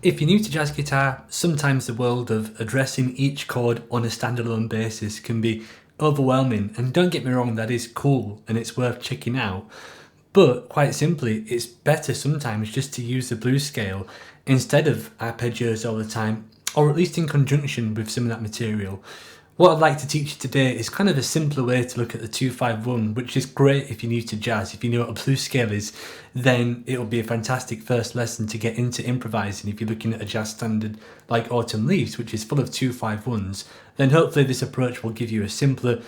If you're new to jazz guitar, sometimes the world of addressing each chord on a standalone basis can be overwhelming, and don't get me wrong, that is cool and it's worth checking out, but quite simply it's better sometimes just to use the blues scale instead of arpeggios all the time, or at least in conjunction with some of that material. What I'd like to teach you today is kind of a simpler way to look at the 2-5-1, which is great if you're new to jazz. If you know what a blues scale is, then it'll be a fantastic first lesson to get into improvising. If you're looking at a jazz standard like Autumn Leaves, which is full of 2-5-1s, then hopefully this approach will give you a simpler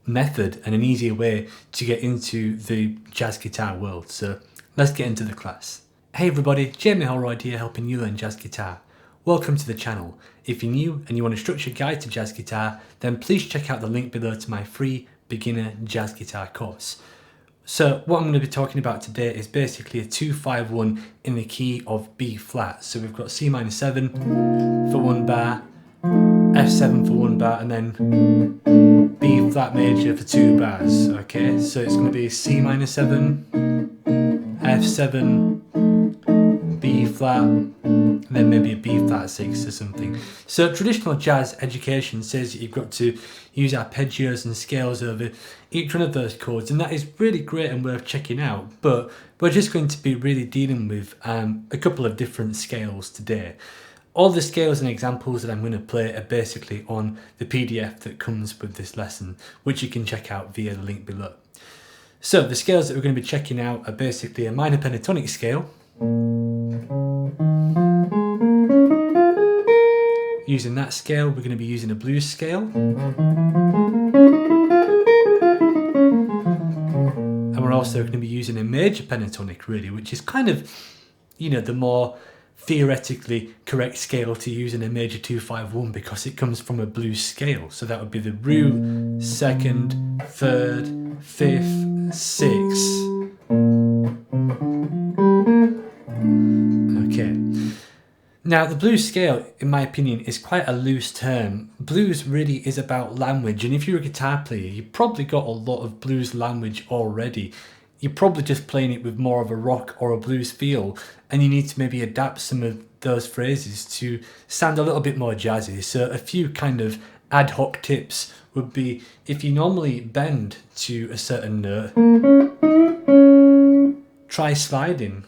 method and an easier way to get into the jazz guitar world. So let's get into the class. Hey everybody, Jamie Holroyd here, helping you learn jazz guitar. Welcome to the channel. If you're new and you want a structured guide to jazz guitar, then please check out the link below to my free beginner jazz guitar course. So what I'm going to be talking about today is basically a 2-5-1 in the key of B flat. So we've got C minor 7 for one bar, F7 for one bar, and then B flat major for 2 bars. Okay, so it's going to be C minor 7, F7, B flat, and then maybe a B flat 6 or something. So traditional jazz education says that you've got to use arpeggios and scales over each one of those chords, and that is really great and worth checking out, but we're just going to be really dealing with a couple of different scales today. All the scales and examples that I'm going to play are basically on the PDF that comes with this lesson, which you can check out via the link below. So the scales that we're going to be checking out are basically a minor pentatonic scale. Using that scale, we're going to be using a blues scale. And we're also going to be using a major pentatonic, really, which is kind of, you know, the more theoretically correct scale to use in a major 2-5-1 because it comes from a blues scale. So that would be the root, second, third, fifth, sixth. Okay. Now, the blues scale, in my opinion, is quite a loose term. Blues really is about language, and if you're a guitar player, you've probably got a lot of blues language already. You're probably just playing it with more of a rock or a blues feel, and you need to maybe adapt some of those phrases to sound a little bit more jazzy. So a few kind of ad hoc tips would be, if you normally bend to a certain note, try sliding.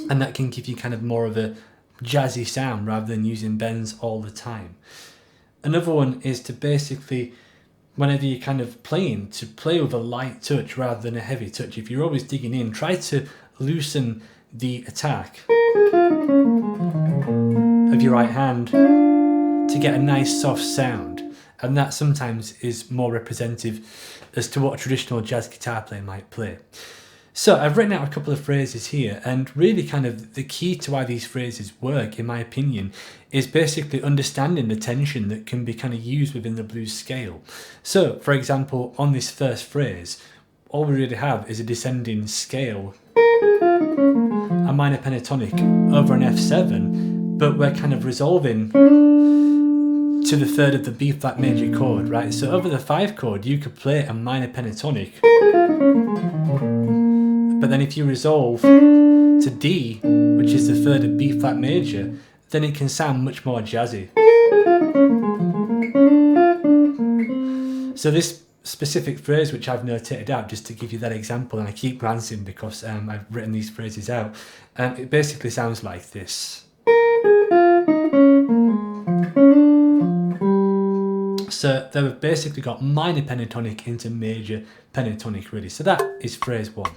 And that can give you kind of more of a jazzy sound rather than using bends all the time. Another one is to basically, whenever you're kind of playing, to play with a light touch rather than a heavy touch. If you're always digging in, try to loosen the attack of your right hand to get a nice soft sound. And that sometimes is more representative as to what a traditional jazz guitar player might play. So I've written out a couple of phrases here, and really kind of the key to why these phrases work, in my opinion, is basically understanding the tension that can be kind of used within the blues scale. So, for example, on this first phrase, all we really have is a descending scale, a minor pentatonic over an F7, but we're kind of resolving to the third of the B flat major chord, right? So over the 5 chord, you could play a minor pentatonic, but then if you resolve to D, which is the third of B flat major, then it can sound much more jazzy. So this specific phrase, which I've notated out just to give you that example, and I keep glancing because I've written these phrases out, it basically sounds like this. So they've basically got minor pentatonic into major pentatonic, really. So that is phrase 1.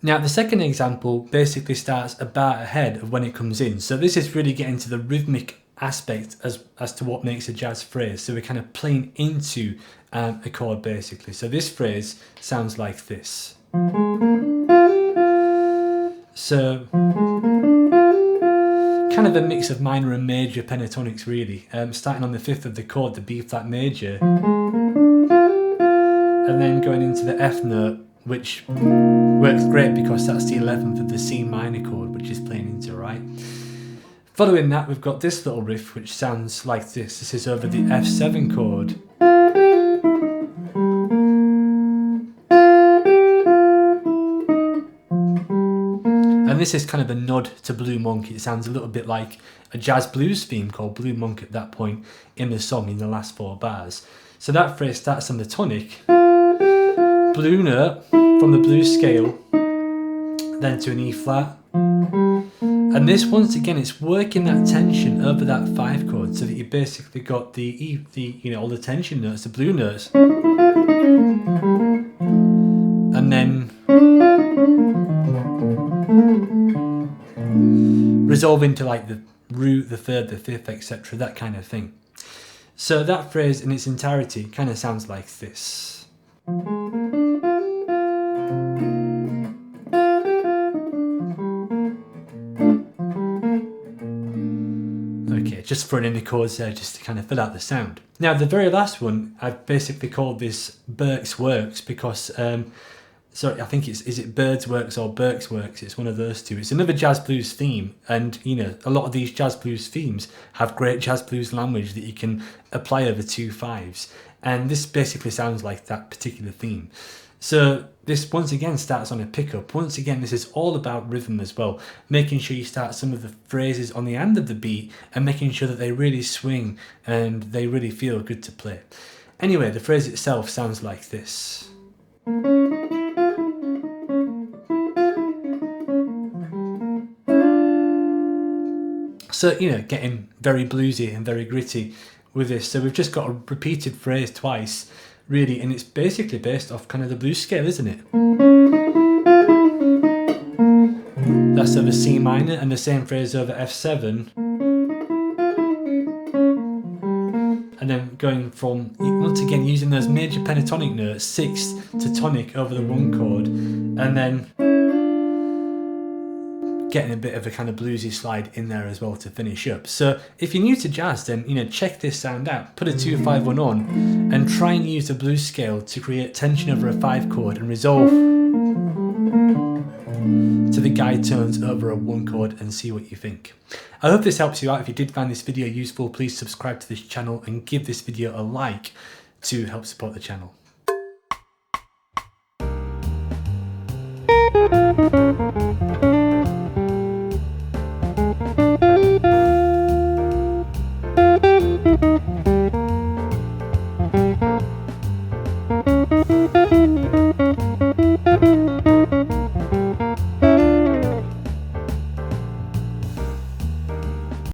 Now the second example basically starts a bar ahead of when it comes in. So this is really getting to the rhythmic aspect as to what makes a jazz phrase. So we're kind of playing into a chord basically. So this phrase sounds like this. So kind of a mix of minor and major pentatonics really, starting on the 5th of the chord, the B flat major, and then going into the F note, which works great because that's the 11th of the C minor chord, which is playing into right. Following that, we've got this little riff which sounds like this. This is over the F7 chord. And this is kind of a nod to Blue Monk. It sounds a little bit like a jazz blues theme called Blue Monk at that point in the song, in the last 4 bars. So that phrase starts on the tonic, blue note from the blues scale, then to an E flat. And this, once again, it's working that tension over that 5 chord, so that you basically got the E, all the tension notes, the blue notes, and then resolve into like the root, the 3rd, the 5th, etc., that kind of thing. So that phrase in its entirety kind of sounds like this. Okay, just throwing in the chords there just to kind of fill out the sound. Now the very last one, I've basically called this Burke's Works because, sorry, I think is it Bird's Works or Burke's Works? It's one of those two. It's another jazz blues theme, and a lot of these jazz blues themes have great jazz blues language that you can apply over 2 5s, and this basically sounds like that particular theme. So this once again starts on a pickup. Once again, this is all about rhythm as well, making sure you start some of the phrases on the end of the beat and making sure that they really swing and they really feel good to play. Anyway, the phrase itself sounds like this. So, getting very bluesy and very gritty with this. So we've just got a repeated phrase twice, really, and it's basically based off kind of the blues scale, isn't it? That's over C minor, and the same phrase over F7. And then going from, once again, using those major pentatonic notes, 6th to tonic over the 1 chord, and then getting a bit of a kind of bluesy slide in there as well to finish up. So if you're new to jazz, then check this sound out, put a 2-5-1 on and try and use the blues scale to create tension over a 5 chord and resolve to the guide tones over a 1 chord and see what you think. I hope this helps you out. If you did find this video useful, please subscribe to this channel and give this video a like to help support the channel.